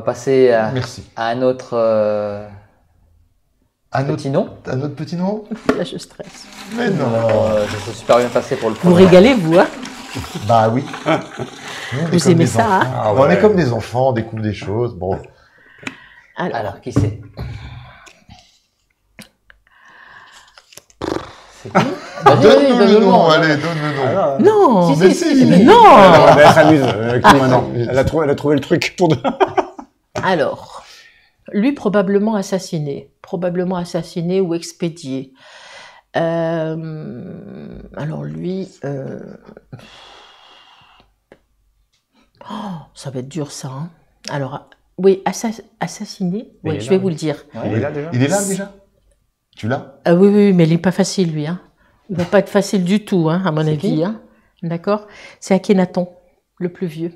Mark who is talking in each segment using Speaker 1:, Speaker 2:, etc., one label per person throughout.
Speaker 1: passer
Speaker 2: Merci.
Speaker 1: à un autre petit nom.
Speaker 2: Un autre petit nom?
Speaker 3: Là, je stresse.
Speaker 2: Mais non.
Speaker 1: Je suis super bien passé pour le
Speaker 3: Vous
Speaker 1: premier.
Speaker 3: régalez, vous, hein?
Speaker 2: Bah oui. Nous, on est
Speaker 3: Vous
Speaker 2: comme
Speaker 3: aimez
Speaker 2: des
Speaker 3: ça,
Speaker 2: enfants.
Speaker 3: hein?
Speaker 4: Ah
Speaker 2: On est
Speaker 4: ouais.
Speaker 2: comme des enfants, on découvre des choses. Bon.
Speaker 1: Alors, qui c'est? C'est qui?
Speaker 2: Donne-nous le nom,
Speaker 1: nom.
Speaker 2: allez, donne le nom.
Speaker 4: Ah,
Speaker 3: Non!
Speaker 2: Si, si.
Speaker 3: Mais non!
Speaker 4: elle s'amuse avec nous maintenant. Elle a trouvé le truc pour deux.
Speaker 3: Alors, lui, probablement assassiné ou expédié. Alors lui, ça va être dur ça. Hein. Alors, oui, assassiné,
Speaker 4: Mais
Speaker 3: oui,
Speaker 4: il est
Speaker 3: je
Speaker 4: là,
Speaker 3: vais
Speaker 4: oui.
Speaker 3: vous le dire.
Speaker 1: Ouais.
Speaker 4: Il est là déjà.
Speaker 2: Il est là déjà? Tu l'as?
Speaker 3: Ah oui, oui, mais il n'est pas facile lui. Hein. Il va pas être facile du tout, hein, à mon
Speaker 1: C'est
Speaker 3: avis.
Speaker 1: qui
Speaker 3: Hein. D'accord? C'est Akhenaton, le plus vieux.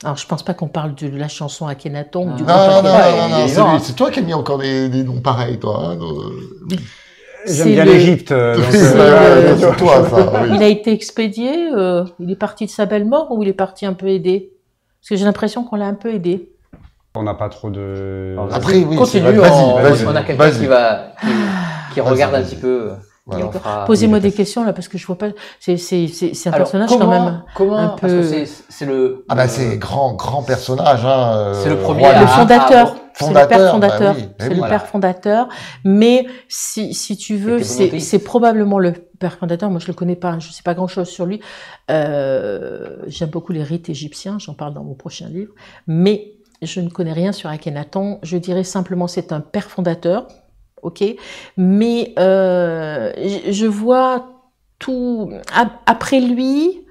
Speaker 3: Alors, je pense pas qu'on parle de la chanson Akhenaton. ou du
Speaker 1: Non,
Speaker 3: groupe
Speaker 2: Non, non,
Speaker 3: Akhenaton.
Speaker 2: non,
Speaker 1: il est
Speaker 2: non,
Speaker 1: vivant, hein.
Speaker 2: c'est toi qui as mis encore des noms pareils, toi. Hein,
Speaker 3: C'est
Speaker 4: J'aime bien
Speaker 3: le-
Speaker 4: l'Égypte. donc,
Speaker 2: c'est toi, ça. Oui.
Speaker 3: Il a été expédié, il est parti de sa belle mort ou il est parti un peu aidé? Parce que j'ai l'impression qu'on l'a un peu aidé.
Speaker 4: On n'a pas trop de.
Speaker 2: Après, oui,
Speaker 1: Continue,
Speaker 2: c'est- vas-y, vas-y,
Speaker 1: on a quelqu'un
Speaker 2: vas-y.
Speaker 1: qui
Speaker 2: Vas-y,
Speaker 1: regarde un
Speaker 2: vas-y.
Speaker 1: petit peu.
Speaker 2: Voilà.
Speaker 1: Et on fera-
Speaker 3: Posez-moi
Speaker 1: oui,
Speaker 3: des
Speaker 1: je
Speaker 3: questions là parce que je vois pas. C'est un
Speaker 1: Alors,
Speaker 3: personnage
Speaker 1: comment,
Speaker 3: quand même.
Speaker 1: comment,
Speaker 3: un
Speaker 1: parce
Speaker 3: peu-
Speaker 1: que c'est le.
Speaker 2: Ah bah c'est grand personnage. Hein,
Speaker 1: C'est le premier
Speaker 2: roi
Speaker 1: à-
Speaker 2: des-
Speaker 3: Le fondateur. C'est le père
Speaker 2: Fondateur,
Speaker 3: fondateur.
Speaker 2: bah oui,
Speaker 3: C'est
Speaker 2: oui.
Speaker 3: le
Speaker 1: Voilà.
Speaker 3: père fondateur. Mais si tu veux,
Speaker 1: C'était volonté.
Speaker 3: c'est probablement le père fondateur. Moi, je le connais pas. Je sais pas grand chose sur lui. J'aime beaucoup les rites égyptiens. J'en parle dans mon prochain livre. Mais je ne connais rien sur Akhenaton. Je dirais simplement c'est un père fondateur. Ok, mais je vois tout après lui.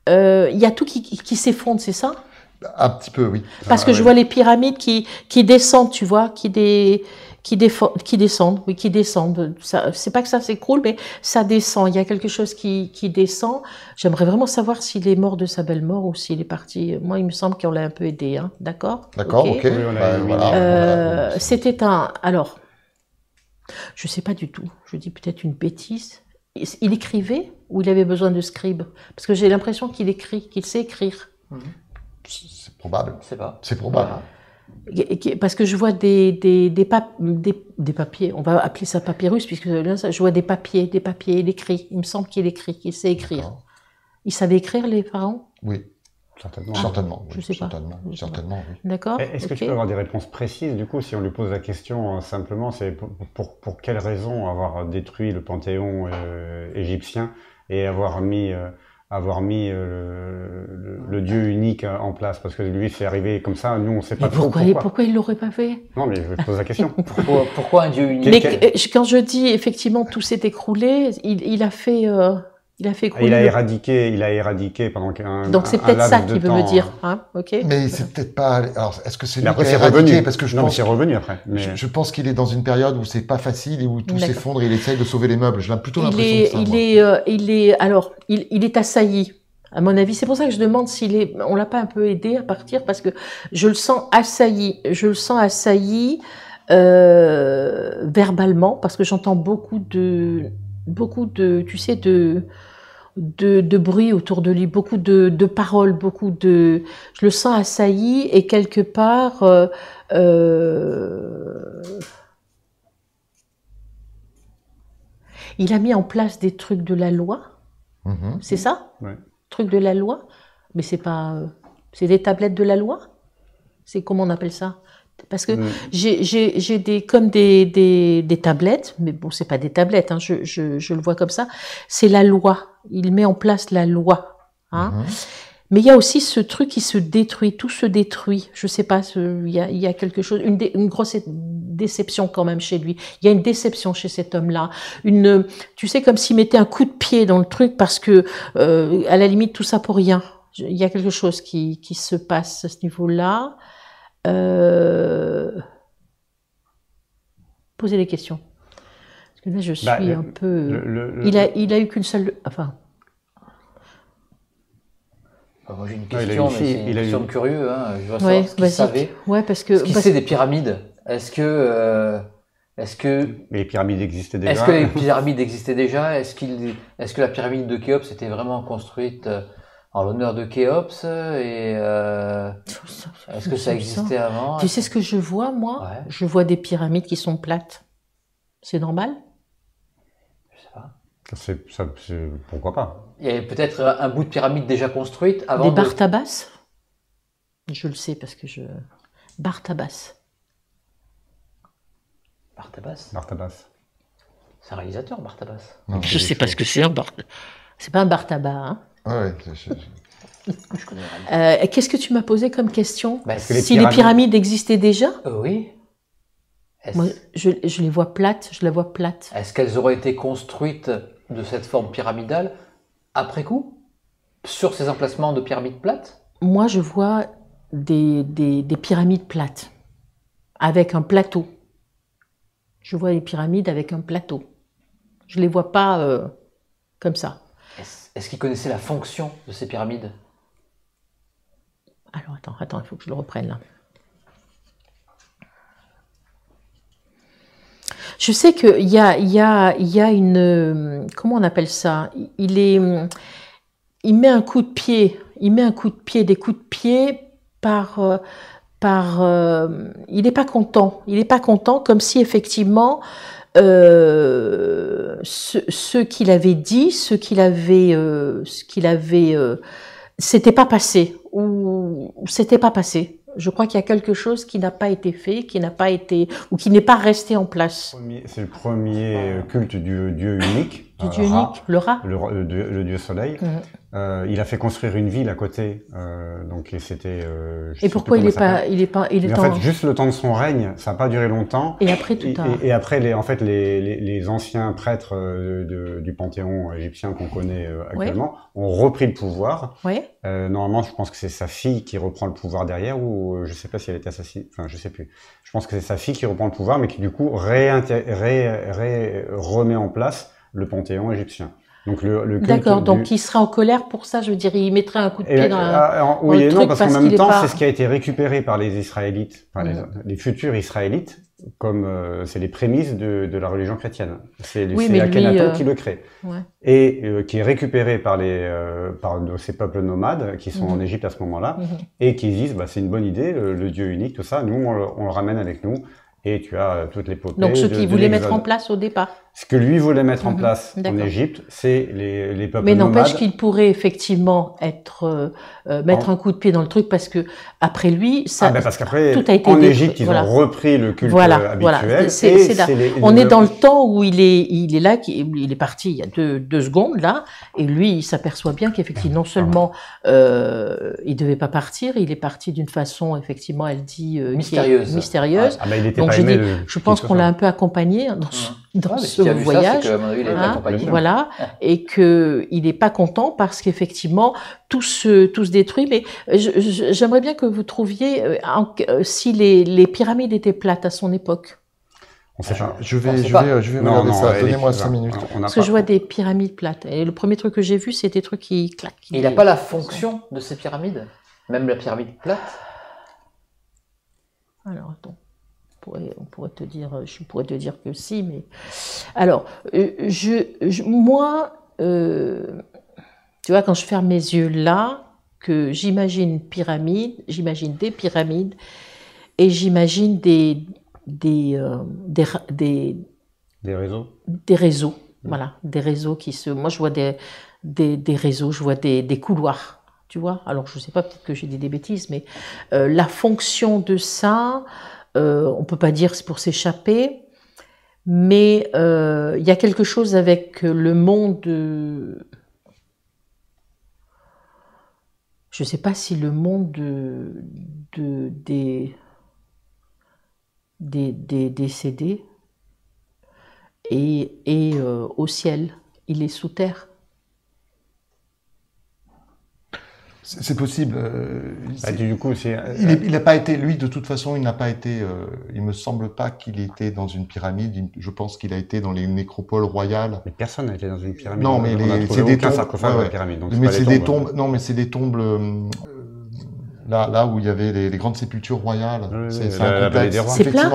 Speaker 3: Il y a tout qui s'effondre, c'est ça?
Speaker 2: Un petit peu, oui.
Speaker 3: Parce que je vois les pyramides qui descendent, tu vois, qui descendent, oui, qui descendent. C'est pas que ça s'écroule, mais ça descend. Il y a quelque chose qui descend. J'aimerais vraiment savoir s'il est mort de sa belle mort ou s'il est parti. Moi, il me semble qu'on l'a un peu aidé, hein. D'accord?
Speaker 2: D'accord, ok.
Speaker 4: Oui, on a
Speaker 2: Bah,
Speaker 4: éliminé.
Speaker 2: voilà.
Speaker 3: C'était un. Alors, je sais pas du tout. Je dis peut-être une bêtise. Il écrivait ou il avait besoin de scribe? Parce que j'ai l'impression qu'il écrit, qu'il sait écrire.
Speaker 2: C'est probable.
Speaker 1: sais pas.
Speaker 2: C'est probable.
Speaker 3: Parce que je vois des papiers, on va appeler ça papyrus, puisque là, je vois des papiers, il écrit. Il me semble qu'il écrit, qu'il sait écrire.
Speaker 2: D'accord.
Speaker 3: Il savait écrire, les pharaons?
Speaker 2: Oui,
Speaker 4: Certainement.
Speaker 2: certainement.
Speaker 3: je
Speaker 2: oui,
Speaker 3: sais pas.
Speaker 2: Certainement,
Speaker 3: Je sais pas.
Speaker 2: certainement, oui.
Speaker 3: D'accord?
Speaker 4: Est-ce que
Speaker 3: Ok.
Speaker 4: tu peux avoir des réponses précises du coup si on lui pose la question simplement, c'est pour quelle raison avoir détruit le panthéon égyptien et avoir mis le dieu unique en place parce que lui c'est arrivé comme ça, nous on sait pas
Speaker 3: Mais
Speaker 4: trop
Speaker 3: pourquoi il l'aurait pas fait?
Speaker 4: Non mais je pose la question.
Speaker 1: Pourquoi un dieu unique?
Speaker 3: Mais quand je dis effectivement tout s'est écroulé, il a fait écrouler.
Speaker 4: Il a éradiqué pendant un
Speaker 3: Donc c'est
Speaker 4: un
Speaker 3: peut-être
Speaker 4: laps
Speaker 3: ça
Speaker 4: de
Speaker 3: qu'il veut
Speaker 4: temps,
Speaker 3: me dire, hein? Ok.
Speaker 2: Mais c'est peut-être pas. Alors, est-ce que c'est lui
Speaker 4: Mais après
Speaker 2: qui a
Speaker 4: c'est
Speaker 2: éradiqué?
Speaker 4: revenu
Speaker 2: Parce que je
Speaker 4: non mais
Speaker 2: pense,
Speaker 4: c'est revenu après. Mais
Speaker 2: je pense qu'il est dans une période où c'est pas facile et où tout
Speaker 3: D'accord.
Speaker 2: s'effondre et il essaye de sauver les meubles. J'ai plutôt l'impression que ça.
Speaker 3: Il est assailli. À mon avis, c'est pour ça que je demande on l'a pas un peu aidé à partir parce que je le sens assailli. Je le sens assailli verbalement parce que j'entends beaucoup de, tu sais, de bruit autour de lui, beaucoup de paroles, je le sens assailli et quelque part, il a mis en place des trucs de la loi, c'est ça?
Speaker 4: Ouais.
Speaker 3: Trucs de la loi? Mais c'est pas, c'est des tablettes de la loi? C'est comment on appelle ça? Parce que j'ai des tablettes, mais bon, c'est pas des tablettes, hein, je le vois comme ça. C'est la loi. Il met en place la loi. Hein. Mais il y a aussi ce truc qui se détruit, tout se détruit. Je sais pas, il y a quelque chose, une grosse déception quand même chez lui. Il y a une déception chez cet homme-là. Tu sais, comme s'il mettait un coup de pied dans le truc parce que, à la limite, tout ça pour rien. Il y a quelque chose qui se passe à ce niveau-là. Posez des questions. Parce que là, je suis un peu... Il a eu qu'une seule... Enfin...
Speaker 1: Moi j'ai une
Speaker 4: Non, il a
Speaker 1: question,
Speaker 4: une
Speaker 1: mais
Speaker 4: fille,
Speaker 1: c'est
Speaker 4: il
Speaker 1: une
Speaker 4: a
Speaker 1: question
Speaker 4: une-
Speaker 1: de curieux. Hein. Je veux
Speaker 3: Ouais,
Speaker 1: savoir ce qu'il
Speaker 3: vas-y.
Speaker 1: savait.
Speaker 3: Ouais, parce que...
Speaker 1: Ce qu'il sait des pyramides. Est-ce que
Speaker 4: les pyramides existaient déjà.
Speaker 1: Est-ce que les pyramides existaient déjà? Est-ce que la pyramide de Khéops était vraiment construite en l'honneur de Khéops et est-ce que ça existait avant?
Speaker 3: Tu sais ce que je vois, moi?
Speaker 1: Ouais.
Speaker 3: Je vois des pyramides qui sont plates. C'est normal?
Speaker 1: Je sais pas.
Speaker 4: Pourquoi pas?
Speaker 1: Il y avait peut-être un bout de pyramide déjà construite avant
Speaker 3: Des
Speaker 1: de...
Speaker 3: Bartabas? Je le sais parce que je... Bartabas.
Speaker 1: Bartabas?
Speaker 4: Bartabas.
Speaker 1: C'est un réalisateur, Bartabas.
Speaker 2: Non,
Speaker 3: Je sais pas ce que c'est un Bartabas. C'est pas un Bartabas, hein?
Speaker 2: Ouais,
Speaker 1: Je connais le réalisateur.
Speaker 3: Qu'est-ce que tu m'as posé comme question?
Speaker 1: Bah,
Speaker 4: que les
Speaker 3: Si les pyramides existaient déjà?
Speaker 1: Oui.
Speaker 3: Moi, je les vois plates, je la vois plate.
Speaker 1: Est-ce qu'elles auraient été construites de cette forme pyramidale après coup? Sur ces emplacements de pyramides plates?
Speaker 3: Moi, je vois des pyramides plates, avec un plateau. Je vois les pyramides avec un plateau. Je les vois pas comme ça.
Speaker 1: Est-ce qu'ils connaissaient la fonction de ces pyramides?
Speaker 3: Alors, attends, il faut que je le reprenne là. Je sais qu'il y a une... Comment on appelle ça? Il met un coup de pied. Il met des coups de pied par... il n'est pas content. Il n'est pas content, comme si effectivement ce qu'il avait dit, c'était pas passé ou c'était pas passé. Je crois qu'il y a quelque chose qui n'a pas été fait, qui n'a pas été ou qui n'est pas resté en place.
Speaker 4: C'est le premier culte du dieu unique.
Speaker 3: Du dieu unique, le rat.
Speaker 4: Le dieu soleil. Il a fait construire une ville à côté, donc et c'était.
Speaker 3: Et pourquoi il est
Speaker 4: en fait, juste le temps de son règne, ça n'a pas duré longtemps.
Speaker 3: Et après tout
Speaker 4: et après, les anciens prêtres du panthéon égyptien qu'on connaît actuellement ont repris le pouvoir.
Speaker 3: Ouais.
Speaker 4: Normalement, je pense que c'est sa fille qui reprend le pouvoir derrière, ou je sais pas si elle était assassinée. Enfin, je sais plus. Je pense que c'est sa fille qui reprend le pouvoir, mais qui du coup remet en place le panthéon égyptien. Donc
Speaker 3: d'accord, donc il sera en colère pour ça, je veux dire, il mettrait un coup de pied dans
Speaker 4: oui et non, parce qu'en même temps,
Speaker 3: pas...
Speaker 4: c'est ce qui a été récupéré par les Israélites, les futurs Israélites, comme c'est les prémices de la religion chrétienne. C'est Akhenaton qui le crée.
Speaker 3: Ouais.
Speaker 4: Et qui est récupéré par ces peuples nomades qui sont en Égypte à ce moment-là, et qui disent, bah, c'est une bonne idée, le Dieu unique, tout ça, nous, on le ramène avec nous. Et tu as toutes les l'épopée.
Speaker 3: Donc, ce qu'il voulait mettre en place au départ.
Speaker 4: Ce que lui voulait mettre en place en Égypte, c'est les peuples nomades.
Speaker 3: Mais n'empêche qu'il pourrait effectivement mettre un coup de pied dans le truc parce que après lui, ça,
Speaker 4: parce qu'après,
Speaker 3: tout a été
Speaker 4: en Égypte, ils ont repris le culte habituel.
Speaker 3: Voilà. C'est là. On est dans le temps où il est là, il est parti il y a deux secondes là, et lui, il s'aperçoit bien qu'effectivement, non seulement il devait pas partir, il est parti d'une façon, effectivement, elle dit mystérieuse. Donc je pense qu'on l'a un peu accompagné dans ce voyage, voilà, et que il n'est pas content parce qu'effectivement tout se détruit. Mais j'aimerais bien que vous trouviez si les pyramides étaient plates à son époque.
Speaker 2: On sait pas. Je vais regarder ça. Donnez-moi 5 minutes.
Speaker 3: Parce que je vois des pyramides plates. Et le premier truc que j'ai vu, c'est des trucs qui claquent.
Speaker 1: Il n'a pas la fonction de ces pyramides, même la pyramide plate. Alors attends. On pourrait te dire, je pourrais te dire que si, mais alors moi, tu vois, quand je ferme mes yeux là, que j'imagine pyramide, j'imagine des pyramides et j'imagine des réseaux, voilà, des réseaux moi je vois des réseaux, je vois des couloirs, tu vois. Alors je sais pas, peut-être que j'ai dit des bêtises, mais la fonction de ça. On peut pas dire c'est pour s'échapper, mais il y a quelque chose avec le monde. Je sais pas si le monde des décédés est au ciel. Il est sous terre.
Speaker 2: C'est possible.
Speaker 4: Du coup,
Speaker 2: il n'a pas été, lui, de toute façon, il n'a pas été. Il me semble pas qu'il était dans une pyramide. Je pense qu'il a été dans les nécropoles royales.
Speaker 4: Mais personne n'a été dans une pyramide.
Speaker 2: Non, mais c'est des tombes.
Speaker 4: sarcophage dans la pyramide. Donc
Speaker 2: mais c'est des tombes. Non, mais c'est des tombes là où il y avait les grandes sépultures royales. C'est
Speaker 4: la vallée des rois.
Speaker 1: C'est plat?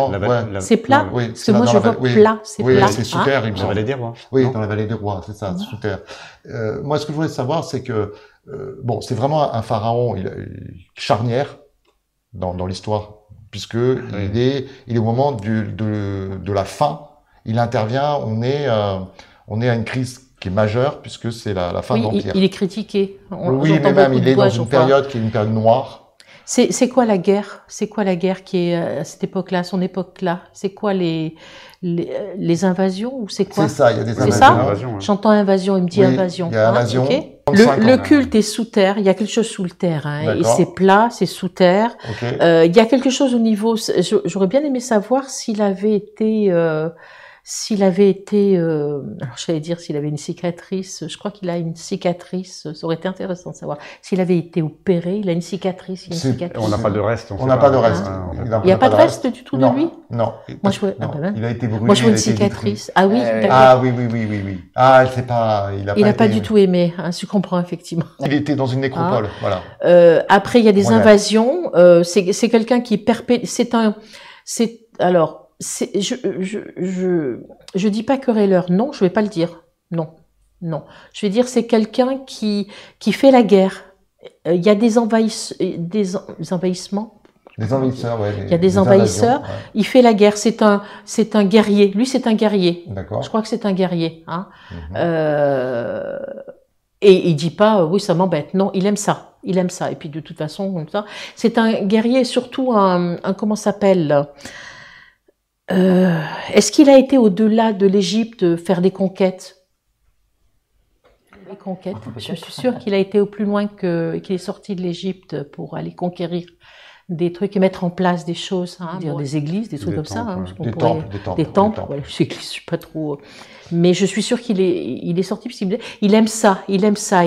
Speaker 1: C'est plat?
Speaker 2: Oui,
Speaker 1: Parce que moi, je vois plat, c'est
Speaker 2: oui,
Speaker 1: plat.
Speaker 2: c'est sous terre, il me
Speaker 4: La
Speaker 2: semble.
Speaker 4: vallée des rois.
Speaker 2: Oui,
Speaker 4: non
Speaker 2: dans la vallée des rois, c'est ça, sous terre. Moi, ce que je voulais savoir, c'est que, bon, c'est vraiment un pharaon charnière dans l'histoire, puisque il est au moment de la fin, il intervient, on est à une crise qui est majeure, puisque c'est la fin de l'Empire.
Speaker 1: Il est critiqué.
Speaker 2: Oui, mais même, il est dans une période qui est une période noire.
Speaker 1: C'est quoi la guerre? C'est quoi la guerre qui est à cette époque-là, à son époque-là? C'est quoi les invasions ou c'est quoi?
Speaker 2: C'est ça, il y a des
Speaker 1: invasions. C'est ça?
Speaker 4: Invasion,
Speaker 1: J'entends invasion, il me dit
Speaker 2: oui,
Speaker 1: invasion.
Speaker 2: Il y a invasion.
Speaker 1: Okay.
Speaker 2: 35
Speaker 1: Le culte est sous terre, il y a quelque chose sous le terre, hein, et c'est plat, c'est sous terre.
Speaker 2: Okay.
Speaker 1: Il y a quelque chose au niveau. J'aurais bien aimé savoir s'il avait été. Alors j'allais dire s'il avait une cicatrice, je crois qu'il a une cicatrice, ça aurait été intéressant de savoir. S'il avait été opéré, il a une cicatrice,
Speaker 4: On n'a pas de reste.
Speaker 2: On n'a pas de reste.
Speaker 1: Il n'y a pas de reste du tout de lui?
Speaker 2: Non.
Speaker 1: Moi, je vois,
Speaker 2: il a été brûlé.
Speaker 1: Moi je vois une cicatrice. Ah oui,
Speaker 2: ah oui. Ah, c'est pas,
Speaker 1: il n'a pas du tout aimé, hein, je comprends effectivement.
Speaker 2: Il était dans une nécropole, voilà.
Speaker 1: Après il y a des invasions, c'est quelqu'un qui je dis pas querelleur, non, je vais pas le dire, non. Je vais dire c'est quelqu'un qui fait la guerre. Il y a des envahissements.
Speaker 2: Des envahisseurs, ouais.
Speaker 1: Il y a des envahisseurs. Ouais. Il fait la guerre. C'est un guerrier. Lui, c'est un guerrier.
Speaker 2: D'accord.
Speaker 1: Je crois que c'est un guerrier. Hein. Et il dit pas, oui, ça m'embête. Non, il aime ça. Il aime ça. Et puis de toute façon, comme ça, c'est un guerrier, surtout un comment s'appelle. Est-ce qu'il a été au-delà de l'Égypte faire des conquêtes? Les conquêtes. Je suis sûre qu'il a été au plus loin qu'il est sorti de l'Égypte pour aller conquérir des trucs et mettre en place des choses, hein, dire des églises, des trucs comme ça. Hein, des temples. Ouais, je suis pas trop. Mais je suis sûre qu'il est sorti parce qu'il aime ça. Et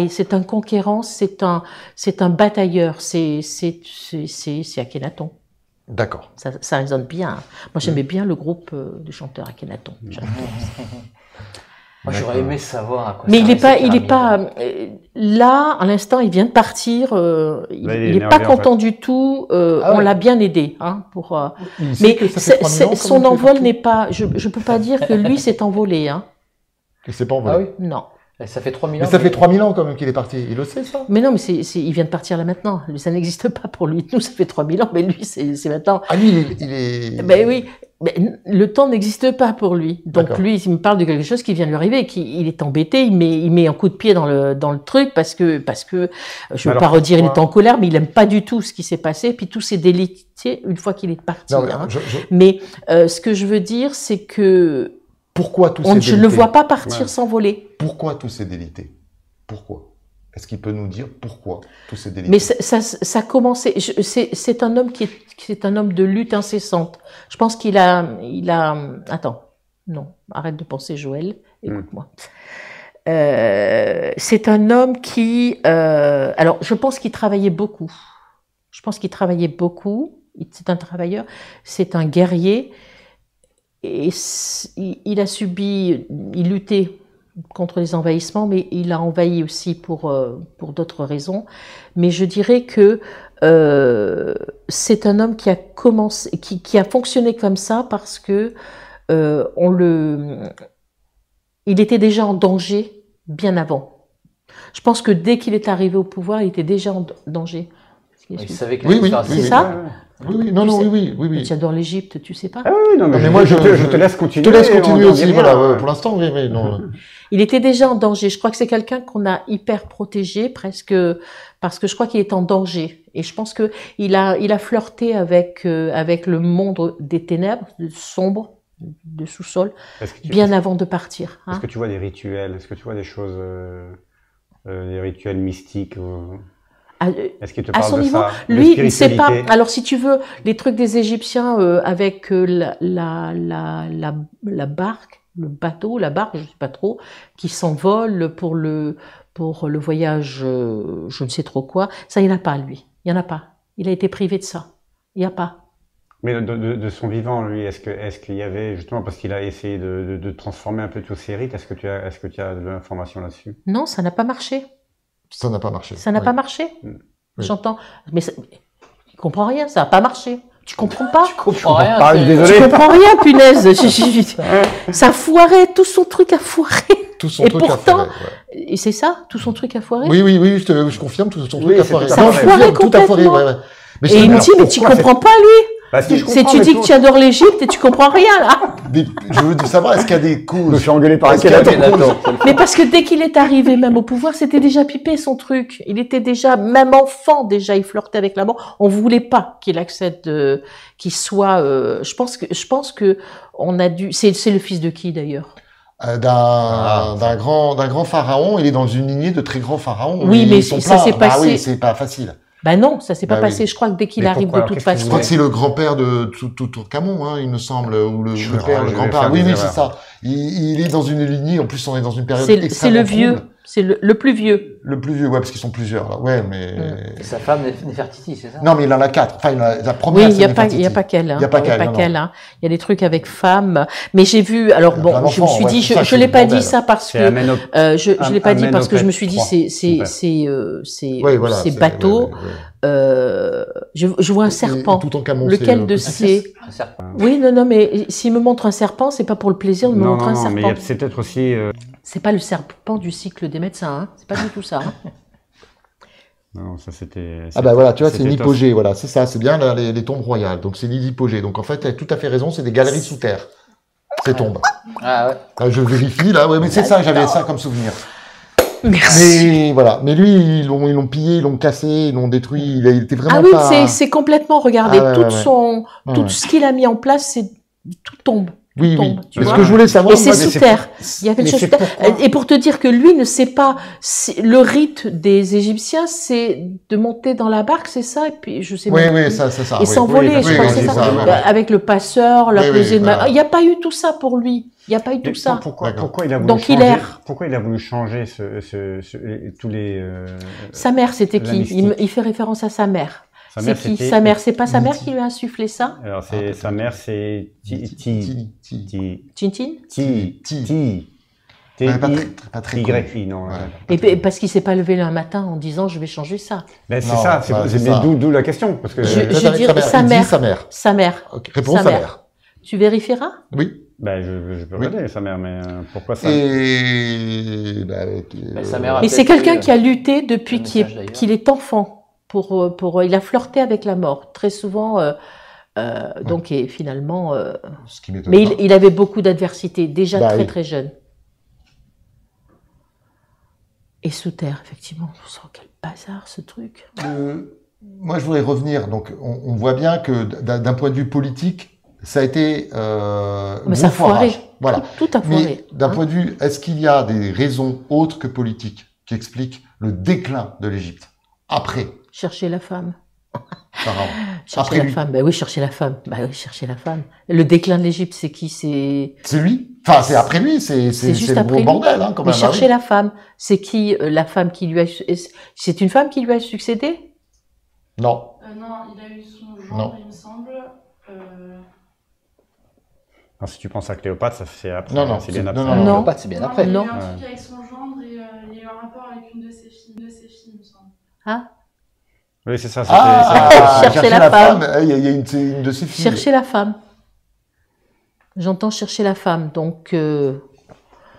Speaker 1: c'est un conquérant, c'est un batailleur. C'est Akhenaton.
Speaker 2: D'accord.
Speaker 1: Ça résonne bien. Moi, j'aimais bien le groupe de chanteurs Akhenaton.
Speaker 5: Moi, j'aurais aimé savoir à quoi
Speaker 1: mais il est pas là, à l'instant, il vient de partir, il est pas content du tout, on l'a bien aidé, hein, mais son envol n'est pas, je peux pas dire que lui s'est envolé, hein.
Speaker 2: Il s'est pas envolé?
Speaker 5: Ah oui?
Speaker 1: Non.
Speaker 5: Ça fait 3000 ans.
Speaker 2: Mais ça fait 3000 ans quand même qu'il est parti. Il le sait, ça?
Speaker 1: Mais non, mais il vient de partir là maintenant. Lui, ça n'existe pas pour lui. Nous, ça fait 3000 ans, mais lui, c'est maintenant.
Speaker 2: Ah, lui, il est...
Speaker 1: Ben oui. Mais le temps n'existe pas pour lui. Donc lui, il me parle de quelque chose qui vient de lui arriver, il est embêté, il met un coup de pied dans le truc parce que je veux pas redire, il est en colère, mais il aime pas du tout ce qui s'est passé. Puis tout s'est délité une fois qu'il est parti. Non, mais ce que je veux dire, c'est que
Speaker 2: pourquoi tout s'est délité?
Speaker 1: Je ne le vois pas partir s'envoler.
Speaker 2: Pourquoi tout s'est délité? Pourquoi? Est-ce qu'il peut nous dire pourquoi tout s'est délité?
Speaker 1: Mais ça a commencé. C'est un homme c'est un homme de lutte incessante. Je pense qu'il a. Attends, non, arrête de penser, Joël. Écoute-moi. C'est un homme qui. Alors, je pense qu'il travaillait beaucoup. C'est un travailleur. C'est un guerrier. Et il a subi. Il luttait contre les envahissements, mais il a envahi aussi pour d'autres raisons. Mais je dirais que c'est un homme qui a commencé, qui a fonctionné comme ça parce que il était déjà en danger bien avant. Je pense que dès qu'il est arrivé au pouvoir, il était déjà en danger.
Speaker 5: Il savait que
Speaker 1: c'est ça.
Speaker 2: Oui, oui.
Speaker 1: Tu adores l'Égypte, tu sais pas?
Speaker 4: Ah oui, non, mais moi je te laisse continuer.
Speaker 2: Je te laisse continuer aussi, voilà. Pour l'instant, oui, non.
Speaker 1: Il était déjà en danger. Je crois que c'est quelqu'un qu'on a hyper protégé, presque, parce que je crois qu'il est en danger. Et je pense que il a flirté avec le monde des ténèbres, sombre, de sous-sol, bien avant de partir.
Speaker 4: Est-ce que tu vois des rituels? Est-ce que tu vois des choses, des rituels mystiques? Est-ce qu'il te parle de ça?
Speaker 1: Lui, il sait pas. Alors, si tu veux, les trucs des Égyptiens avec la barque, le bateau, la barque, je sais pas trop, qui s'envole pour le voyage, je ne sais trop quoi. Ça, il n'y en a pas, lui. Il y en a pas. Il a été privé de ça. Il n'y a pas.
Speaker 4: Mais de son vivant, lui, est-ce qu'il y avait, justement, parce qu'il a essayé de transformer un peu tous ces rites, est-ce que tu as de l'information là-dessus?
Speaker 1: Non, ça n'a pas marché.
Speaker 2: Ça n'a pas marché.
Speaker 1: Ça n'a pas marché. J'entends. Mais
Speaker 3: Il comprend rien, ça n'a pas marché. Tu comprends pas?
Speaker 5: Tu comprends rien.
Speaker 3: Tu comprends rien, punaise. Ça a foiré, tout son truc a foiré.
Speaker 2: Tout son truc a foiré.
Speaker 3: Et c'est ça, tout son truc a foiré?
Speaker 2: Oui, je confirme, tout son truc a foiré.
Speaker 3: Ça a foiré complètement.
Speaker 2: Mais
Speaker 3: et il me dit, mais tu comprends pas, lui? Tu dis que tu adores l'Égypte et tu comprends rien, là.
Speaker 2: Mais je veux savoir, est-ce qu'il y a des causes?
Speaker 4: Je me suis engueulé par Akhenaton.
Speaker 3: Mais parce que dès qu'il est arrivé même au pouvoir, c'était déjà pipé son truc. Il était déjà, même enfant déjà, il flirtait avec la mort. On voulait pas qu'il accède, qu'il soit. Je pense que on a dû. C'est le fils de qui d'ailleurs?
Speaker 2: D'un grand pharaon. Il est dans une lignée de très grands pharaons.
Speaker 3: Oui, mais ça s'est passé.
Speaker 2: Ah oui, c'est pas facile.
Speaker 3: Ben non, ça s'est pas passé. Oui. Je crois que dès qu'il arrive de toute façon.
Speaker 2: Je crois que c'est le grand-père de Toutankhamon, hein, il me semble, ou le grand-père. Oui, c'est ça. Il est dans une lignée. En plus, on est dans une période extrêmement
Speaker 3: C'est le vieux. C'est le plus vieux.
Speaker 2: Le plus vieux, ouais, parce qu'ils sont plusieurs, là. Ouais, mais.
Speaker 5: Et sa femme, Néfertiti, c'est ça?
Speaker 2: Non, mais il en a 4. Enfin, la première,
Speaker 3: oui, il y a pas qu'elle. Il y a pas qu'elle. Il y a des trucs avec femmes. Mais j'ai vu, alors bon, je me suis dit, je l'ai pas dit ça parce que, je l'ai pas dit parce que je me suis dit, c'est bateau. Je vois un serpent. Lequel de ces... Oui, non, mais s'il me montre un serpent, c'est pas pour le plaisir de me montrer un serpent.
Speaker 4: Non, mais c'est peut-être aussi...
Speaker 3: C'est pas le serpent du cycle des médecins, hein. C'est pas du tout ça. Hein.
Speaker 4: Non, ça c'était...
Speaker 2: Ah bah voilà, tu vois, c'est une hypogée, voilà, c'est ça, c'est bien les tombes royales, donc c'est l'hypogée. Donc en fait, tu as tout à fait raison, c'est des galeries sous terre, ces tombes.
Speaker 5: Ah ouais.
Speaker 2: Là, je vérifie, là, ouais, mais c'est ça, j'avais ça comme souvenir.
Speaker 3: Merci.
Speaker 2: Mais voilà, mais lui, ils l'ont pillé, ils l'ont cassé, ils l'ont détruit, il était vraiment
Speaker 3: pas... Ah oui, c'est complètement, regardez, tout ce qu'il a mis en place, tout tombe.
Speaker 2: Oui,
Speaker 3: tombe,
Speaker 2: oui. Ce que je voulais savoir,
Speaker 3: et c'est sous terre. Il y a quelque chose sous terre. Et pour te dire que lui ne sait pas, le rite des Égyptiens, c'est de monter dans la barque, c'est ça, et puis je sais
Speaker 2: même. Oui, ça, c'est ça.
Speaker 3: Et s'envoler, je crois que c'est ça. Avec le passeur, la pesée de il n'y a pas eu tout ça pour lui. Il n'y a pas eu tout ça.
Speaker 4: Pourquoi il a voulu
Speaker 3: donc
Speaker 4: changer, pourquoi il a voulu changer tous les
Speaker 3: sa mère, c'était qui? Il fait référence à sa mère. C'est qui? Sa mère, c'est pas sa mère qui lui a insufflé ça?
Speaker 4: Alors sa mère, c'est
Speaker 3: Tintin?
Speaker 4: Y, non.
Speaker 3: Et parce qu'il s'est pas levé un matin en disant je vais changer ça.
Speaker 4: Mais c'est ça, d'où la question. Parce que
Speaker 3: je dirais sa mère. Sa mère.
Speaker 2: Réponse sa mère.
Speaker 3: Tu vérifieras?
Speaker 2: Oui.
Speaker 4: Ben, je peux regarder sa mère, mais pourquoi ça?
Speaker 3: Mais c'est quelqu'un qui a lutté depuis qu'il est enfant. Il a flirté avec la mort très souvent. Donc et finalement, mais il avait beaucoup d'adversité déjà très jeune. Et sous terre, effectivement, on sent quel bazar ce truc.
Speaker 2: Moi, je voudrais revenir. Donc, on voit bien que d'un point de vue politique, ça a été
Speaker 3: mais ça a foiré.
Speaker 2: Voilà.
Speaker 3: Tout a foiré.
Speaker 2: Mais d'un point de vue, est-ce qu'il y a des raisons autres que politiques qui expliquent le déclin de l'Égypte après?
Speaker 3: Chercher la femme.
Speaker 2: Chercher
Speaker 3: la femme. Ben oui, chercher la femme. Ben oui, chercher la femme. Le déclin de l'Égypte, c'est qui? C'est
Speaker 2: lui. Enfin, c'est après lui. C'est
Speaker 3: juste
Speaker 2: le
Speaker 3: après
Speaker 2: gros bordel, hein, quand même.
Speaker 3: Mais chercher la femme, c'est qui la femme qui lui a... C'est une femme qui lui a succédé?
Speaker 2: Non.
Speaker 6: Non, il a eu son genre, il me semble.
Speaker 4: Non, si tu penses à Cléopâtre, ça c'est après.
Speaker 2: Non,
Speaker 4: c'est bien après.
Speaker 5: Non, Cléopâtre, c'est bien après.
Speaker 6: Il y a eu un truc avec son gendre et il y a eu un rapport avec une de ses filles, il me semble.
Speaker 3: Ah.
Speaker 4: Oui, c'est ça.
Speaker 3: Chercher la femme.
Speaker 2: Il y a une de ses filles.
Speaker 3: Chercher la femme. J'entends chercher la femme. Donc,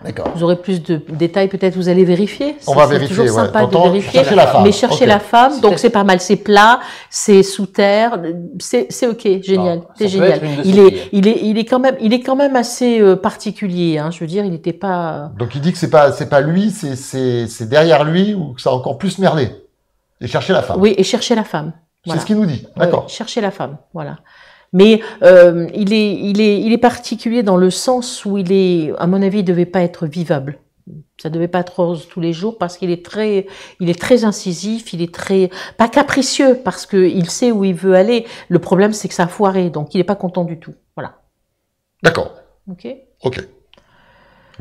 Speaker 2: d'accord.
Speaker 3: Vous aurez plus de détails. Peut-être vous allez vérifier.
Speaker 2: On va vérifier.
Speaker 3: C'est toujours sympa de vérifier.
Speaker 2: Chercher la femme.
Speaker 3: Mais chercher la femme, donc c'est pas mal. C'est plat, c'est sous terre. C'est ok, génial. C'est génial. Il est quand même assez particulier. Hein. Je veux dire, il n'était pas.
Speaker 2: Donc il dit que c'est pas lui, c'est derrière lui ou que ça a encore plus merdé. Et chercher la femme.
Speaker 3: Oui, et chercher la femme.
Speaker 2: Voilà. C'est ce qu'il nous dit. D'accord.
Speaker 3: Oui, chercher la femme. Voilà. Mais il est particulier dans le sens où à mon avis, il devait pas être vivable. Ça devait pas être rose tous les jours parce qu'il est très incisif, il est très pas capricieux parce que il sait où il veut aller. Le problème, c'est que ça a foiré, donc il est pas content du tout. Voilà.
Speaker 2: D'accord.
Speaker 3: Ok.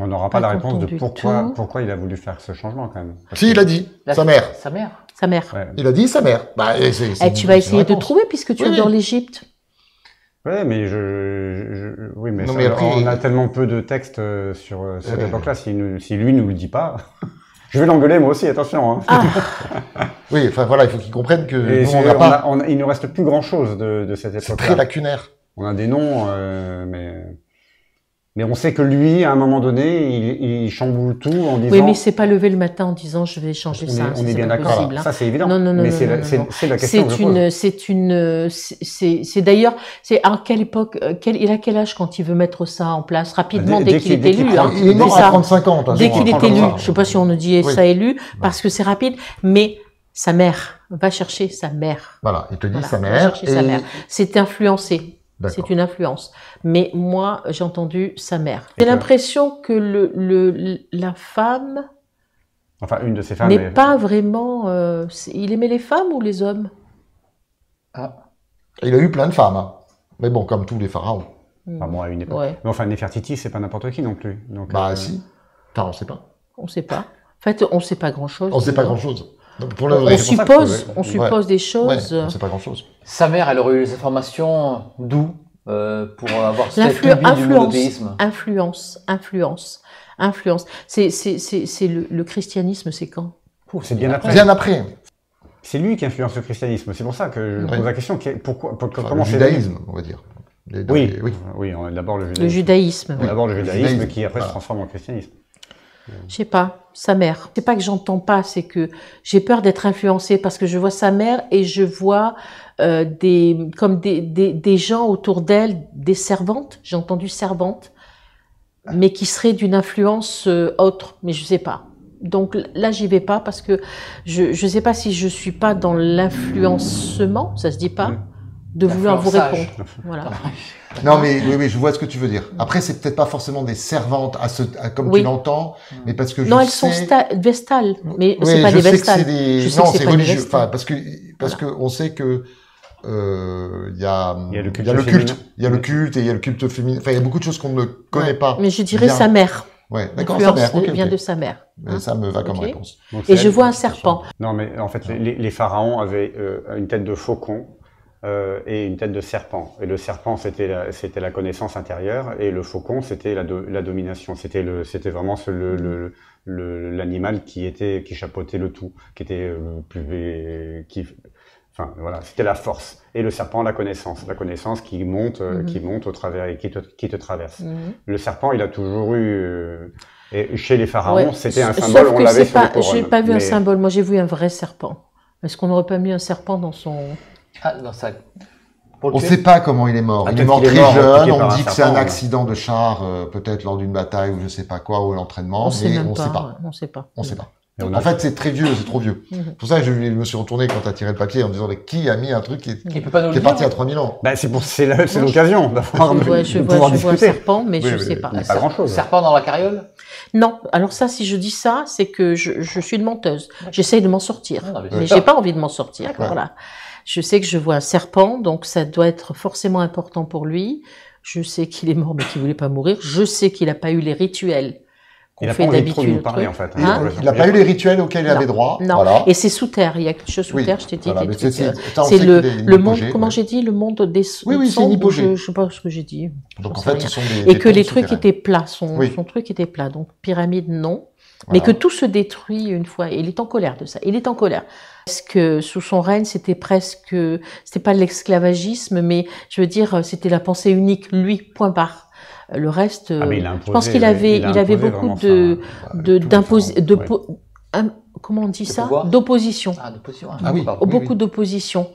Speaker 4: On n'aura pas la réponse de pourquoi il a voulu faire ce changement quand même.
Speaker 2: Si, il a dit sa mère.
Speaker 5: Sa mère.
Speaker 3: Sa mère.
Speaker 2: Ouais. Il a dit sa mère. Bah,
Speaker 3: tu vas essayer de trouver puisque tu adores l'Égypte.
Speaker 4: Ouais, mais oui, mais, on a tellement peu de textes sur cette époque-là. Si lui nous le dit pas, je vais l'engueuler moi aussi. Attention. Hein.
Speaker 3: Ah.
Speaker 2: Oui, enfin voilà, il faut qu'ils comprennent que
Speaker 4: Et
Speaker 2: nous, on n'a pas.
Speaker 4: il ne reste plus grand-chose de cette
Speaker 2: C'est
Speaker 4: époque-là.
Speaker 2: très lacunaire.
Speaker 4: On a des noms, mais on sait que lui, à un moment donné, il chamboule tout en disant...
Speaker 3: Oui, mais c'est pas lever le matin en disant je vais changer ça.
Speaker 4: On est bien d'accord.
Speaker 3: Possible, hein.
Speaker 4: Ça, c'est évident.
Speaker 3: Non,
Speaker 4: mais c'est la question que je pose.
Speaker 3: C'est d'ailleurs, c'est à quelle époque, il a quel âge quand il veut mettre ça en place rapidement dès qu'il est élu.
Speaker 2: Il est mort à 35 ans.
Speaker 3: Dès qu'il est élu, je sais pas si on nous dit
Speaker 2: Oui.
Speaker 3: ça élu, parce que c'est rapide, mais sa mère, va chercher sa mère.
Speaker 2: Voilà, il te dit
Speaker 3: Voilà,
Speaker 2: sa
Speaker 3: va
Speaker 2: mère.
Speaker 3: chercher sa mère. C'est influencé.
Speaker 2: D'accord.
Speaker 3: C'est une influence. Mais moi, j'ai entendu sa mère.
Speaker 4: Et
Speaker 3: J'ai
Speaker 4: que-
Speaker 3: l'impression que la femme
Speaker 4: Enfin, une de ces femmes...
Speaker 3: n'est pas vraiment... il aimait les femmes ou les hommes?
Speaker 2: Il a eu plein de femmes. Hein. Mais bon, comme tous les pharaons.
Speaker 4: Enfin, bon, à une époque.
Speaker 3: Ouais,
Speaker 4: Mais enfin, Néfertiti, c'est pas n'importe qui non plus. Donc,
Speaker 2: Bah si. Enfin, on sait pas.
Speaker 3: on ne sait pas. En fait, on ne sait pas grand-chose.
Speaker 2: On sait pas grand-chose. Donc, pour le
Speaker 3: On
Speaker 2: vrai,
Speaker 4: c'est pour ça que
Speaker 3: suppose,
Speaker 4: je-
Speaker 3: on suppose des
Speaker 2: ouais,
Speaker 3: choses.
Speaker 2: on sait pas grand-chose.
Speaker 5: Sa mère, elle aurait eu les informations d'où pour avoir cette
Speaker 3: L'influ-
Speaker 5: lubie du
Speaker 3: influence,
Speaker 5: monothéisme.
Speaker 3: influence. C'est le christianisme, c'est quand?
Speaker 4: c'est bien après.
Speaker 2: Bien après.
Speaker 4: C'est lui qui influence le christianisme. C'est pour ça que je
Speaker 2: Ouais.
Speaker 4: pose la question. Pourquoi,
Speaker 2: Enfin,
Speaker 4: comment
Speaker 2: le
Speaker 4: c'est
Speaker 2: judaïsme, on va dire.
Speaker 4: Oui,
Speaker 2: oui.
Speaker 4: oui, on a d'abord le judaïsme.
Speaker 3: Le judaïsme.
Speaker 4: On a d'abord le judaïsme
Speaker 2: judaïsme,
Speaker 4: qui après se
Speaker 2: voilà.
Speaker 4: transforme en christianisme.
Speaker 3: Je sais pas, sa mère. C'est pas que j'entends pas, c'est que j'ai peur d'être influencée parce que je vois sa mère et je vois des gens autour d'elle, des servantes. J'ai entendu servantes, mais qui seraient d'une influence autre, mais je sais pas. Donc là, j'y vais pas parce que je sais pas si je suis pas dans l'influencement, ça se dit pas, de vouloir vous
Speaker 5: L'influençage.
Speaker 3: répondre. Voilà.
Speaker 2: Non, mais oui, je vois ce que tu veux dire. Après, c'est peut-être pas forcément des servantes comme
Speaker 3: Oui.
Speaker 2: tu l'entends, mais parce que
Speaker 3: Non,
Speaker 2: je
Speaker 3: elles sont
Speaker 2: sais...
Speaker 3: vestales, mais
Speaker 2: Oui,
Speaker 3: c'est pas
Speaker 2: je
Speaker 3: des
Speaker 2: sais que
Speaker 3: vestales.
Speaker 2: c'est des...
Speaker 3: Je sais
Speaker 2: Non,
Speaker 3: que c'est
Speaker 2: c'est
Speaker 3: pas des
Speaker 2: religieux.
Speaker 3: vestales.
Speaker 2: Enfin, parce que on sait que il y a
Speaker 4: le culte
Speaker 2: il y a le
Speaker 4: féminin.
Speaker 2: culte, il y a le culte et il y a le culte féminin. Enfin, il y a beaucoup de choses qu'on ne connaît pas.
Speaker 3: Mais je dirais
Speaker 2: bien.
Speaker 3: sa mère.
Speaker 2: Ouais, d'accord, sa
Speaker 3: L'influence
Speaker 2: mère. Ok,
Speaker 3: vient
Speaker 2: ok.
Speaker 3: de sa mère.
Speaker 2: Mais
Speaker 3: hein.
Speaker 2: ça me va comme
Speaker 3: Ok.
Speaker 2: réponse.
Speaker 4: Donc,
Speaker 3: Et
Speaker 4: c'est
Speaker 3: je
Speaker 4: elle,
Speaker 3: vois un
Speaker 4: c'est sûr.
Speaker 3: serpent.
Speaker 4: Non, mais en fait, les pharaons avaient une tête de faucon et une tête de serpent. Et le serpent, c'était la connaissance intérieure, et le faucon, c'était la domination. C'était vraiment l'animal qui chapeautait le tout, qui était enfin voilà, c'était la force. Et le serpent, la connaissance qui monte au travers et qui te traverse.
Speaker 3: Mhm.
Speaker 4: Le serpent, il a toujours eu. Et chez les pharaons,
Speaker 3: Ouais.
Speaker 4: c'était un
Speaker 3: Sauf
Speaker 4: symbole, on
Speaker 3: que
Speaker 4: l'avait
Speaker 3: c'est
Speaker 4: sur les
Speaker 3: pas,
Speaker 4: couronnes.
Speaker 3: j'ai pas vu un
Speaker 4: Mais-
Speaker 3: symbole. Moi, j'ai vu un vrai serpent. Est-ce qu'on n'aurait pas mis un serpent dans son...
Speaker 5: Ah, dans ça. Pour le
Speaker 2: On
Speaker 5: tuer.
Speaker 2: sait pas comment il est mort.
Speaker 4: Ah,
Speaker 2: Il est
Speaker 4: peut-être
Speaker 2: mort
Speaker 4: qu'il est
Speaker 2: très
Speaker 4: mort,
Speaker 2: jeune.
Speaker 4: piqué
Speaker 2: On
Speaker 4: par un
Speaker 2: dit que c'est
Speaker 4: serpent,
Speaker 2: un
Speaker 4: ouais.
Speaker 2: accident de char, peut-être lors d'une bataille ou je sais pas quoi, ou l'entraînement.
Speaker 3: On sait
Speaker 2: Mais
Speaker 3: même
Speaker 2: on
Speaker 3: pas.
Speaker 2: sait pas.
Speaker 3: On sait pas.
Speaker 2: On sait pas.
Speaker 4: Et on
Speaker 2: En
Speaker 4: a-
Speaker 2: fait, c'est très vieux, c'est trop vieux.
Speaker 3: Mhm.
Speaker 2: C'est pour ça que je me suis retourné quand tu as tiré le papier en me disant mais qui a mis un truc
Speaker 5: Qui peut pas nous
Speaker 2: qui
Speaker 5: le
Speaker 2: est parti
Speaker 5: dire.
Speaker 2: à 3000 ans.
Speaker 4: Bah, c'est l'occasion d'avoir
Speaker 3: Je vois,
Speaker 4: de
Speaker 3: je
Speaker 4: pouvoir
Speaker 3: vois un
Speaker 4: discuter.
Speaker 3: serpent, mais
Speaker 2: Oui,
Speaker 3: je
Speaker 2: oui,
Speaker 3: sais
Speaker 2: oui.
Speaker 3: pas.
Speaker 4: Mais pas grand-chose.
Speaker 5: Serpent dans la carriole.
Speaker 3: Non, alors ça, si je dis ça, c'est que je suis une menteuse. J'essaye de m'en sortir,
Speaker 5: Non, mais
Speaker 3: mais
Speaker 5: c'est
Speaker 3: j'ai pas envie de m'en sortir.
Speaker 2: D'accord.
Speaker 3: Voilà. Je sais que je vois un serpent, donc ça doit être forcément important pour lui. Je sais qu'il est mort, mais qu'il voulait pas mourir. Je sais qu'il a pas eu les rituels
Speaker 4: Il
Speaker 3: qu'on
Speaker 4: a
Speaker 3: fait
Speaker 4: pas envie de trop
Speaker 3: d'habitude.
Speaker 4: nous parler, en fait.
Speaker 3: Hein
Speaker 2: Il n'a pas eu les rituels auxquels il
Speaker 3: Non.
Speaker 2: avait droit.
Speaker 3: Non.
Speaker 2: Voilà.
Speaker 3: Et c'est sous terre. Il y a quelque chose sous
Speaker 2: Oui,
Speaker 3: terre. Je t'ai dit.
Speaker 2: voilà,
Speaker 3: des
Speaker 2: mais
Speaker 3: trucs,
Speaker 2: ça, on
Speaker 3: c'est
Speaker 2: sait
Speaker 3: le
Speaker 2: qu'il est une
Speaker 3: monde.
Speaker 2: hypogée,
Speaker 3: Comment
Speaker 2: ouais.
Speaker 3: j'ai dit, le monde des.
Speaker 2: Oui, oui, c'est une hypogée.
Speaker 3: Je sais pas ce que j'ai dit.
Speaker 2: Donc
Speaker 3: J'en
Speaker 2: en
Speaker 3: sais
Speaker 2: fait,
Speaker 3: rien.
Speaker 2: ce sont des
Speaker 3: Et que
Speaker 2: tombes
Speaker 3: les trucs
Speaker 2: souterraines.
Speaker 3: étaient plats. Son
Speaker 2: Oui.
Speaker 3: truc était plat. Donc pyramide, non. Mais
Speaker 2: Voilà.
Speaker 3: que tout se détruit une fois. Et il est en colère de ça. Il est en colère. Parce que sous son règne, c'était pas l'esclavagisme, mais je veux dire, c'était la pensée unique, lui, point barre. Le reste,
Speaker 4: Ah, mais il a
Speaker 3: je pense
Speaker 4: imposé,
Speaker 3: qu'il avait,
Speaker 4: il a
Speaker 3: il avait
Speaker 4: imposé
Speaker 3: beaucoup
Speaker 4: vraiment
Speaker 3: comment on dit
Speaker 5: De
Speaker 3: ça?
Speaker 5: pouvoir.
Speaker 3: D'opposition.
Speaker 5: Ah, de position.
Speaker 2: Ah oui.
Speaker 5: Pardon.
Speaker 3: Beaucoup d'opposition.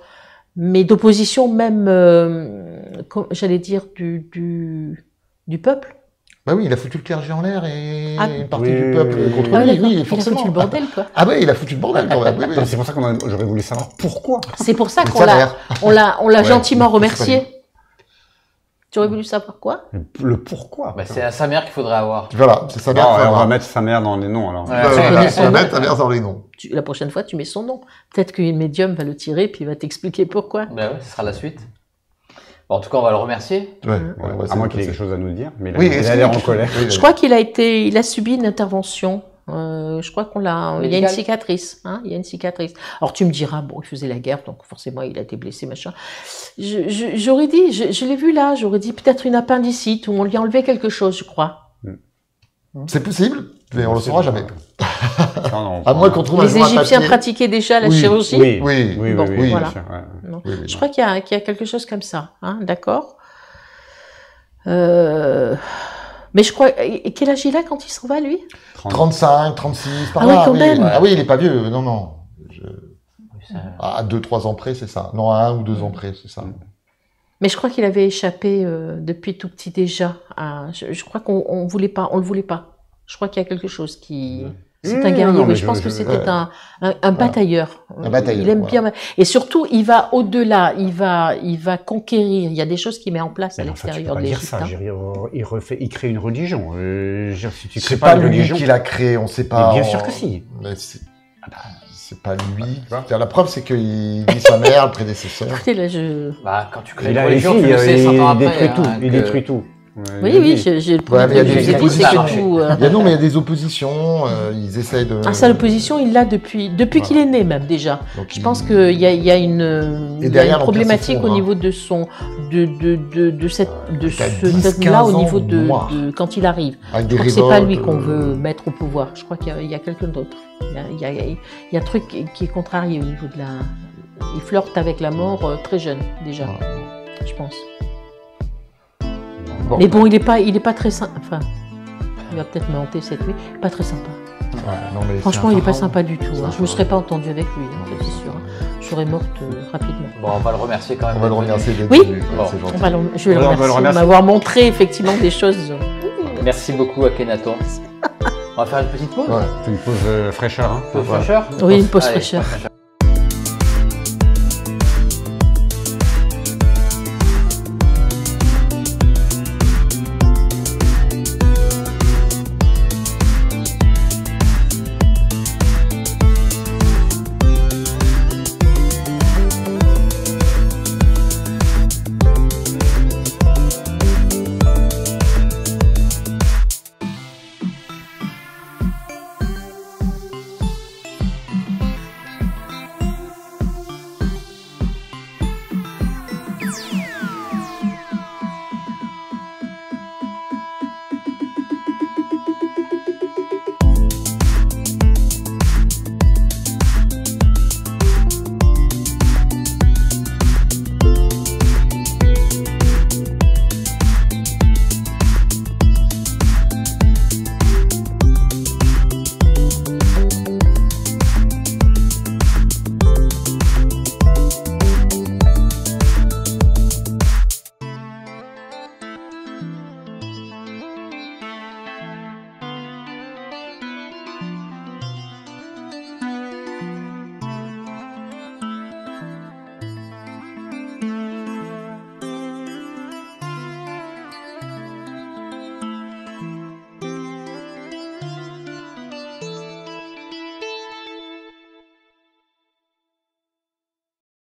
Speaker 3: Mais d'opposition même, j'allais dire, du peuple.
Speaker 2: Bah oui, il a foutu le clergé en l'air et
Speaker 3: Ah.
Speaker 2: une partie
Speaker 4: Oui,
Speaker 2: du peuple
Speaker 4: oui,
Speaker 2: contre
Speaker 3: Ah,
Speaker 2: lui.
Speaker 3: d'accord.
Speaker 2: Oui,
Speaker 3: Il a
Speaker 2: forcément.
Speaker 3: foutu le bordel, quoi.
Speaker 2: Ah oui, il a foutu le bordel quand même. Oui, oui.
Speaker 4: Non, c'est pour ça j'aurais voulu savoir pourquoi.
Speaker 3: C'est pour ça
Speaker 2: Mais
Speaker 3: qu'on
Speaker 2: sa
Speaker 3: l'a,
Speaker 2: mère.
Speaker 3: on l'a
Speaker 2: Ouais,
Speaker 3: gentiment
Speaker 2: c'est pas
Speaker 3: remercié. Tu aurais voulu savoir quoi?
Speaker 4: Le pourquoi.
Speaker 5: Bah, c'est à sa mère qu'il faudrait avoir.
Speaker 2: Voilà, c'est sa mère.
Speaker 4: Non,
Speaker 2: qu'il faut
Speaker 4: on va
Speaker 2: avoir.
Speaker 4: mettre sa mère dans les noms, alors.
Speaker 5: Ouais.
Speaker 2: Voilà,
Speaker 3: son
Speaker 2: on va
Speaker 3: nom.
Speaker 2: mettre sa mère dans les noms.
Speaker 3: La prochaine fois, tu mets son nom. Peut-être qu'une médium va le tirer, puis il va t'expliquer pourquoi.
Speaker 5: Bah ouais, ce sera la suite. Bon, en tout cas, on va le remercier.
Speaker 2: Ouais,
Speaker 4: Ouais, à moins qu'il ait quelque chose à nous dire, mais il a,
Speaker 2: Oui,
Speaker 4: il
Speaker 2: est-ce
Speaker 4: a
Speaker 2: qu'il
Speaker 4: l'air
Speaker 2: y a
Speaker 4: en colère.
Speaker 2: Oui,
Speaker 3: Je crois il a subi une intervention. Je crois il y a une
Speaker 5: Médicale.
Speaker 3: cicatrice, hein, il y a une cicatrice. Alors tu me diras, bon, il faisait la guerre, donc forcément il a été blessé, machin. J'aurais dit, je l'ai vu là, j'aurais dit peut-être une appendicite, où on lui a enlevé quelque chose, je crois.
Speaker 2: C'est possible. Mais on le saura jamais.
Speaker 4: Non,
Speaker 2: À moins qu'on trouve un
Speaker 3: Les
Speaker 2: jour un
Speaker 3: Égyptiens
Speaker 2: papier.
Speaker 3: pratiquaient déjà la
Speaker 2: Oui,
Speaker 3: chirurgie.
Speaker 2: Oui.
Speaker 3: Bon,
Speaker 2: oui,
Speaker 3: voilà.
Speaker 4: bien sûr, ouais.
Speaker 3: Non.
Speaker 2: Oui,
Speaker 3: Je crois qu'il y a quelque chose comme ça, hein, d'accord. Mais je crois. Et quel âge il a quand il s'en va, lui?
Speaker 2: 35, 36, par
Speaker 3: Ah oui,
Speaker 2: là.
Speaker 3: quand même.
Speaker 2: Ah oui, il est pas vieux. Non, non.
Speaker 5: Ça-
Speaker 2: À 2-3 ans près, c'est ça. Non, à 1 ou 2 ans près, c'est ça.
Speaker 3: Mais je crois qu'il avait échappé depuis tout petit déjà. Je crois qu'on voulait pas, on le voulait pas. Je crois qu'il y a quelque chose qui. C'est un guerrier.
Speaker 4: non, mais
Speaker 3: Oui, je pense que c'était un batailleur.
Speaker 2: Un batailleur,
Speaker 3: Il aime
Speaker 2: voilà.
Speaker 3: bien. Et surtout, il va au-delà. Il va conquérir. Il y a des choses qu'il met en place à
Speaker 4: Mais enfin, tu peux
Speaker 3: l'extérieur
Speaker 4: pas
Speaker 3: de
Speaker 4: dire
Speaker 3: l'Égypte.
Speaker 4: ça.
Speaker 3: hein.
Speaker 4: Je veux dire, il crée une religion. Si tu crées
Speaker 2: C'est
Speaker 4: pas
Speaker 2: pas
Speaker 4: une
Speaker 2: lui
Speaker 4: religion,
Speaker 2: qui l'a créé, on sait pas.
Speaker 4: Mais bien sûr que si.
Speaker 2: Mais c'est pas lui. La preuve, c'est qu'il dit sa mère, le prédécesseur.
Speaker 3: Écoutez, là, je.
Speaker 5: Bah, quand tu crées
Speaker 4: Il
Speaker 5: une
Speaker 4: a les
Speaker 5: religion,
Speaker 4: filles,
Speaker 5: tu le sais 100 ans
Speaker 4: il
Speaker 5: après.
Speaker 4: détruit tout.
Speaker 5: hein,
Speaker 4: Il
Speaker 5: que-
Speaker 4: détruit tout.
Speaker 3: Oui, j'ai le
Speaker 2: Ouais, mais il y a des
Speaker 3: je vous ai dit, c'est
Speaker 2: oppositions.
Speaker 3: que tout,
Speaker 2: Il y a, non, mais il y a des oppositions. Ils essayent de.
Speaker 3: Ah, ça, l'opposition, il l'a depuis qu'il est né, même, déjà.
Speaker 2: Donc,
Speaker 3: Je pense qu'il y a une, il y a
Speaker 2: derrière,
Speaker 3: une
Speaker 2: l'Empire
Speaker 3: problématique
Speaker 2: s'effondre,
Speaker 3: au
Speaker 2: hein.
Speaker 3: niveau de son, de cette,
Speaker 2: T'as
Speaker 3: ce
Speaker 2: 10,
Speaker 3: stade-là,
Speaker 2: 15
Speaker 3: au niveau
Speaker 2: ans noir.
Speaker 3: de quand il arrive.
Speaker 2: Avec
Speaker 3: Je
Speaker 2: des
Speaker 3: crois que c'est pas lui
Speaker 2: révoltes,
Speaker 3: qu'on veut mettre au pouvoir. Je crois qu'il y a quelqu'un d'autre. Il y a un truc qui est contrarié au niveau de la. Il flirte avec la mort très jeune, déjà. Je pense.
Speaker 2: Bon.
Speaker 3: Mais bon, il est pas très sympa. Enfin, il va peut-être me hanter cette nuit. Pas très sympa.
Speaker 2: Ouais, non, mais
Speaker 3: Franchement,
Speaker 2: c'est
Speaker 3: il
Speaker 2: un
Speaker 3: est pas
Speaker 2: pharaon.
Speaker 3: sympa du tout.
Speaker 2: C'est
Speaker 3: hein.
Speaker 2: un
Speaker 3: Je me serais
Speaker 2: pharaon.
Speaker 3: pas entendue avec lui, hein, ça, c'est sûr. hein. Je serais morte rapidement.
Speaker 5: Bon, on va le remercier quand même.
Speaker 2: On va le
Speaker 5: d'être venu.
Speaker 2: remercier d'être
Speaker 3: Oui.
Speaker 2: venu.
Speaker 5: Bon.
Speaker 2: C'est gentil.
Speaker 3: Je vais le
Speaker 4: On va le
Speaker 3: remercier de
Speaker 4: remercier.
Speaker 3: m'avoir montré effectivement des choses.
Speaker 5: Merci beaucoup, Akhenaton. On va faire une petite pause.
Speaker 2: Ouais.
Speaker 4: C'est une pause fraîcheur. Hein.
Speaker 5: Pause
Speaker 2: Voilà.
Speaker 5: fraîcheur.
Speaker 3: Oui, une pause
Speaker 5: Allez,
Speaker 3: fraîcheur.
Speaker 5: pause fraîcheur.